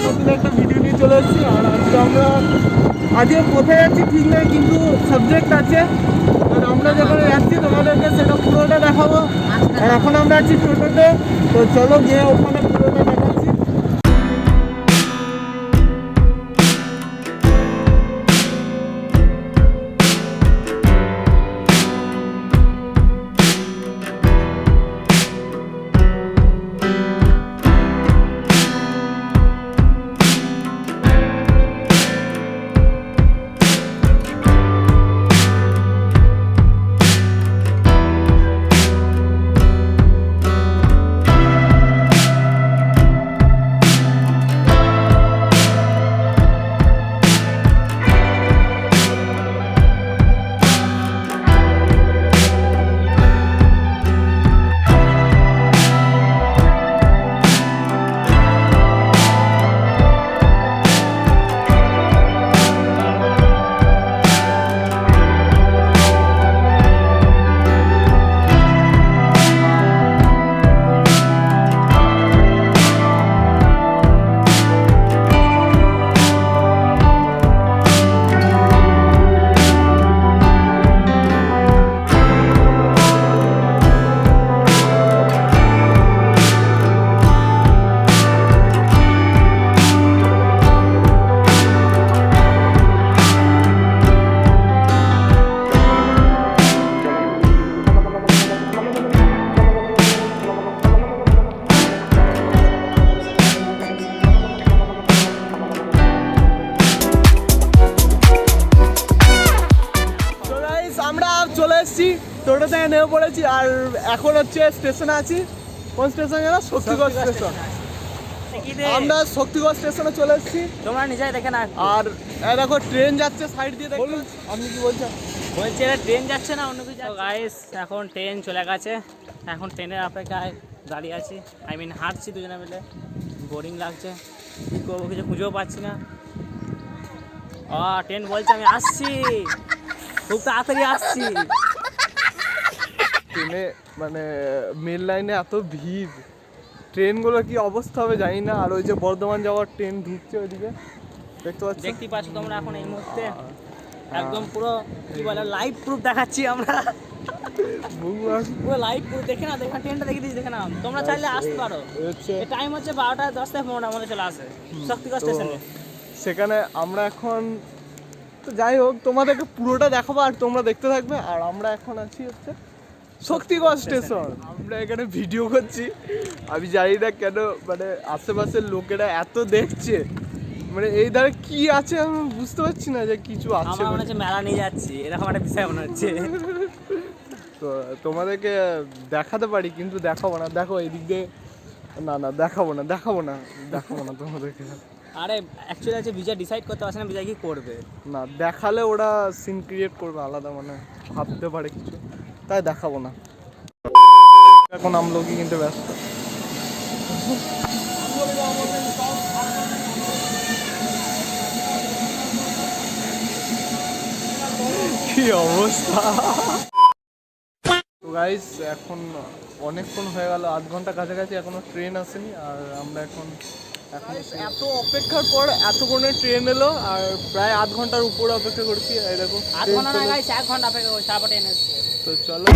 নতুন একটা ভিডিও নিয়ে চলে এসেছি। আর আজকে আমরা কোথায় যাচ্ছি ঠিক নেই, কিন্তু সাবজেক্ট আছে। আর আমরা যেখানে যাচ্ছি তোমাদেরকে সেটা পুরোটা দেখাবো। আর এখন আমরা আছি টোটোতে, তো চলো গিয়ে ওখানে পুরোটা দেখাচ্ছি। চলে এসেছি, টোটো থেকে নেমে পড়েছি। আর এখন হচ্ছে স্টেশনে আছি। কোন স্টেশন যেন? শক্তিগড় স্টেশন। আমরা শক্তিগড় স্টেশনে চলে এসেছি, তোমরা নিজেই দেখে না। আর দেখো ট্রেন যাচ্ছে সাইড দিয়ে। দেখুন আপনি কি বলছেন? বলছি এটা ট্রেন যাচ্ছে না অন্য কিছু যাচ্ছে। গাইস এখন ট্রেন চলে গেছে, এখন ট্রেনের অপেক্ষায় দাঁড়িয়ে আছি। আই মিন হাঁটছি দুজনে মিলে, বোরিং লাগছে, কী করবো কিছু খুঁজেও পাচ্ছি না। ট্রেন বলছে আমি আসছি, খুব তাড়াতাড়ি আসছি। ট্রেনে মানে মেন লাইনে এত ভিড়, ট্রেনগুলো কি অবস্থা হবে জানি না। আর ওই যে বর্ধমান যাওয়ার ট্রেন ঢুকছে ওইদিকে, দেখতেই পাচ্ছ তোমরা এখন এই মুহূর্তে একদম পুরো কি বলে লাইভ প্রুফ দেখাচ্ছি আমরা। পুরো লাইভ প্রুফ দেখে না, দেখে ট্রেনটা দেখে দিচ্ছি, দেখে না। তোমরা চাইলে আসতে পারো। টাইম হচ্ছে 12:10-15 মধ্যে চলে আসে শক্তিগড় স্টেশনে। সেখানে আমরা এখন তো যাই হোক তোমাদেরকে পুরোটা দেখাবো আর তোমরা দেখতে থাকবে। আর আমরা এখন আছি হচ্ছে শক্তিগড় স্টেশন। আমরা এখানে ভিডিও করছি, আমি জানি না কেন মানে আশেপাশের লোকেরা এত দেখছে, মানে এই ধারে কি আছে আমি বুঝতে পারছি না যে কিছু আছে। আমার মনে হচ্ছে মেলা নিয়ে যাচ্ছি, এরকম একটা বিষয় মনে হচ্ছে। তো তোমাদেরকে দেখাতে পারি কিন্তু দেখাবো না। দেখো এই দিক দিয়ে, না দেখাবো না তোমাদেরকে। আরে অ্যাকচুয়ালি আছে বিজয় ডিসাইড করতে পারছে না বিজয় কি করবে। না দেখালে ওরা সিন ক্রিয়েট করবে আলাদা, মানে ভাবতে পারে কিছু, তাই দেখাবো না। এখন আমলোকি কিনতে ব্যস্ত। কি অবস্থা! তো গাইস এখন অনেকক্ষণ হয়ে গেল, 8 ঘন্টা কাছাকাছি, এখনো ট্রেন আসেনি। আর আমরা এখন এত অপেক্ষার পর এতক্ষণে ট্রেন এলো, আর প্রায় 8 ঘন্টার উপরে অপেক্ষা করছি। এই দেখো 8 ঘন্টা না গাইস, 1 ঘন্টা অপেক্ষা করছি, তারপর ট্রেন এসেছে। তো চলো।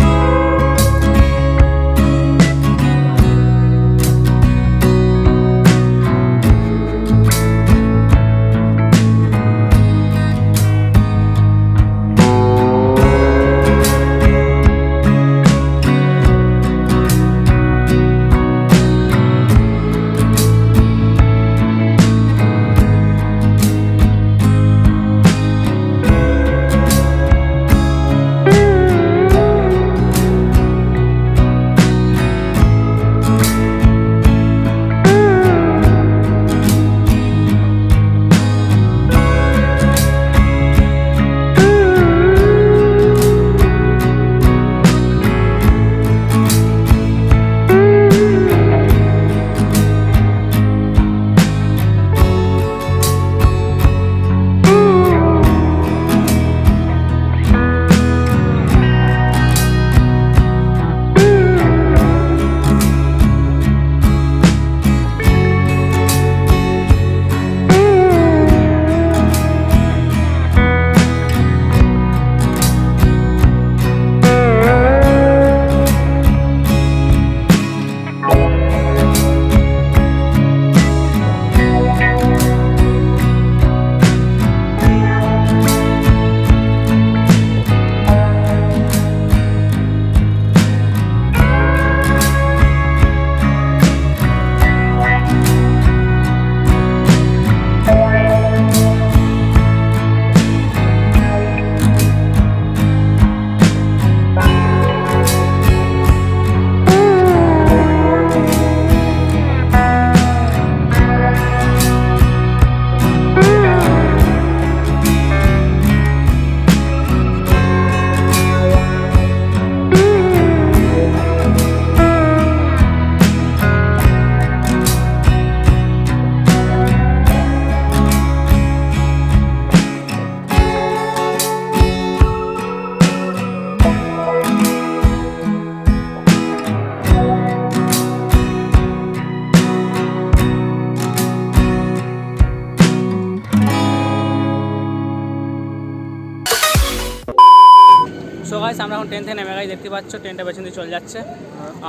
গাইস আমরা এখন ট্রেন থেকে নেমে গেছি, দেখতে পাচ্ছ ট্রেনটা পেছন দিয়ে চলে যাচ্ছে।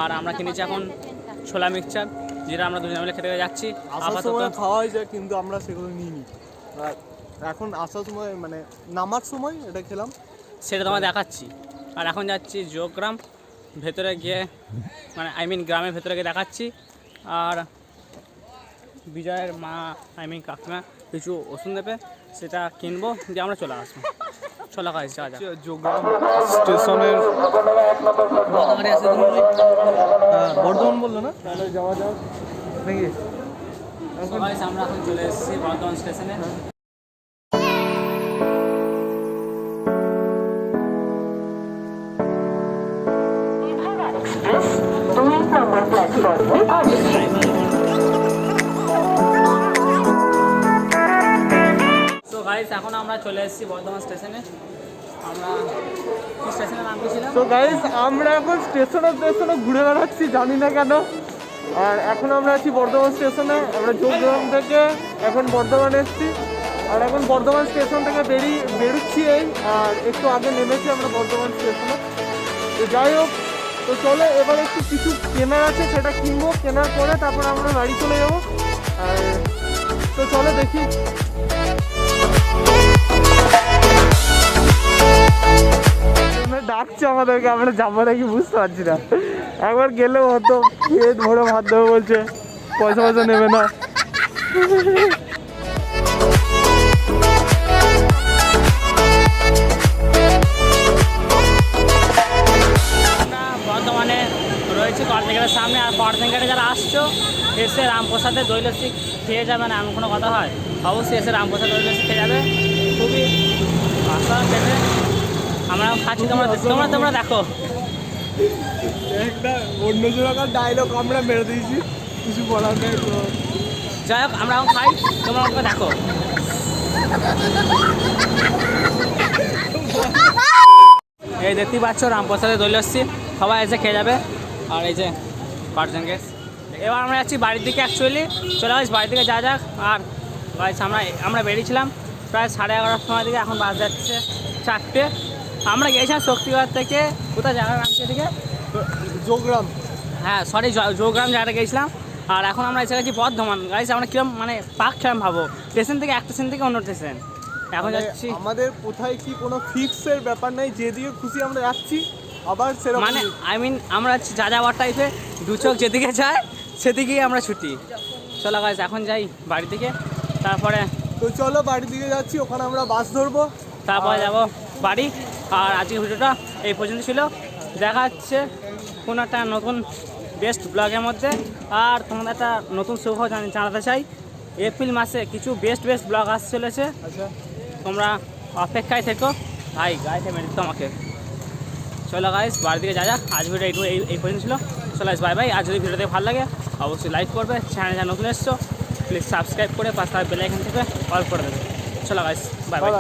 আর আমরা কিনেছি এখন ছোলা মিক্সচার, যেটা আমরা দুজনে মিলে খেতে যাচ্ছি। আসার সময় খাওয়া হয়েছে কিন্তু আমরা সেগুলো নিইনি। আর এখন আসার সময় মানে নামার সময় এটা খেলাম, সেটা তোমায় দেখাচ্ছি। আর এখন যাচ্ছি যোগগ্রাম, ভেতরে গিয়ে মানে গ্রামের ভেতরে গিয়ে দেখাচ্ছি। আর বিজয়ের মা কাকিমা কিছু ওষুধ দেবে, সেটা কিনবো, দিয়ে আমরা চলে আসবো। চলো গাইস যা যা। যোগগ্রাম স্টেশনের বর্ধমান বললো না, তাহলে যাওয়া যাক নাকি? গাইস আমরা এখন চলে এসেছি বর্ধমান স্টেশনে। তো গাইস এখন আমরা চলে এসেছি বর্ধমান স্টেশনে। আমরা কি স্টেশনের নাম কি ছিল? তো গাইস আমরা এখন স্টেশনে ঘুরে বেড়াচ্ছি, জানি না কেন। আর এখন আমরা আছি বর্ধমান স্টেশনে। আমরা যোগগ্রাম থেকে এখন বর্ধমান এসেছি, আর এখন বর্ধমান স্টেশন থেকে বেরোচ্ছি এই, আর একটু আগে নেমেছি আমরা বর্ধমান স্টেশনে। তো যাই হোক, তো চলো এবার একটু কিছু কেনার আছে, সেটা কিনবো, কেনার পরে তারপর আমরা বাড়ি চলে যাবো। আর তো চলো দেখি। ডাকছে আমাদেরকে, আমরা যাবো নাকি বুঝতে পারছি না। একবার গেলেও হতো, পেট ভরে ভাত দেবো বলছে, পয়সা নেবে না। বর্ধমানে রয়েছে কর্দিন গেটের সামনে। আর কর্দিন গেটে যারা আসছো, এসে রামপ্রসাদের দই লস্যি খেয়ে যাবে না এমন কোনো কথা হয়? অবশ্যই এসে রামপ্রসাদ দই লস্যি খেয়ে যাবে, খুবই আসান খেতে। আমরা খাচ্ছি, তোমরা দেখো। একটা অন্য জনকার ডায়লগ আমরা মেরে দিয়েছি, কিছু বলার নেই। তো যাই হোক আমরা এখন খাই, তোমরা আমাকে দেখো। এই দেখতেই পাচ্ছ রামপ্রসাদের দই লস্যি, সবাই এসে খেয়ে যাবে। আর এই যে কর্দিন গেট। এবার আমরা যাচ্ছি বাড়ির দিকে, অ্যাকচুয়ালি চলে আসছি বাড়ির দিকে, যা যাক। আর গাইস আমরা বেরিয়েছিলাম প্রায় 11:30 সময় দিকে, এখন বাস যাচ্ছে 4টে। আমরা গিয়েছিলাম শক্তিগড় থেকে, কোথায় জায়গার নাম এদিকে? যোগগ্রাম। হ্যাঁ সরি, যোগগ্রাম জায়গাটা গিয়েছিলাম। আর এখন আমরা এসে গেছি বর্ধমান। গাইস আমরা কিরম মানে পাক খেলাম ভাবো, স্টেশন থেকে এক স্টেশন থেকে অন্য স্টেশন। এখন যাচ্ছি, আমাদের কোথায় কি কোনো ফিক্সের ব্যাপার নাই, যেদিকে খুশি আমরা যাচ্ছি। আবার সেরকম মানে আমরা যা যাওয়ার টাইপে দু চোখ যেদিকে যায় সেদিকেই আমরা ছুটি। চলো গাইস এখন যাই বাড়ি থেকে, তারপরে তো চলো বাড়ির দিকে যাচ্ছি, ওখানে আমরা বাস ধরবো, তারপরে যাবো বাড়ি। আর আজকের ভিডিওটা এই পর্যন্ত ছিল, দেখা হচ্ছে কোনো একটা নতুন বেস্ট ব্লগের মধ্যে। আর তোমাদের একটা নতুন শুভ জানাতে চাই, এপ্রিল মাসে কিছু বেস্ট ব্লগ আসতে চলেছে। আচ্ছা তোমরা অপেক্ষায় থেকো। ভাই গাইতে মেরে দিত আমাকে। চলো গাইস বাড়ির দিকে যা যাক, আজ ভিডিও এই পর্যন্ত ছিল। চলো গাইস বাই বাই। আর যদি ভিডিওতে ভালো লাগে অবশ্যই লাইক করবে, চ্যানেল যা নতুন এসছো প্লিজ সাবস্ক্রাইব করে পাশে বেল আইকন থেকে অল করে দেবে। চলো গাইস বাই বাই।